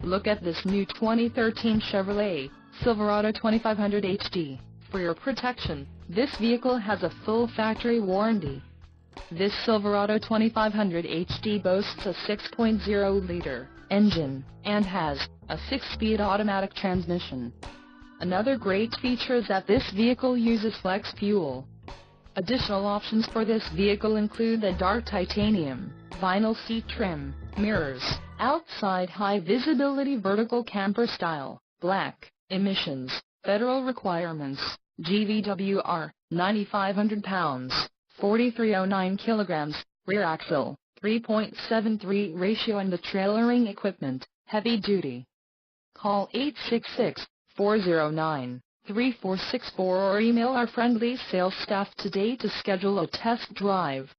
Look at this new 2013 Chevrolet Silverado 2500HD. For your protection, this vehicle has a full factory warranty. This Silverado 2500HD boasts a 6.0-liter engine, and has a 6-speed automatic transmission. Another great feature is that this vehicle uses flex fuel. Additional options for this vehicle include the dark titanium, vinyl seat trim, mirrors, outside high visibility vertical camper style, black, emissions, federal requirements, GVWR, 9,500 pounds, 4,309 kilograms, rear axle, 3.73 ratio and the trailering equipment, heavy duty. Call 866-409-3464 or email our friendly sales staff today to schedule a test drive.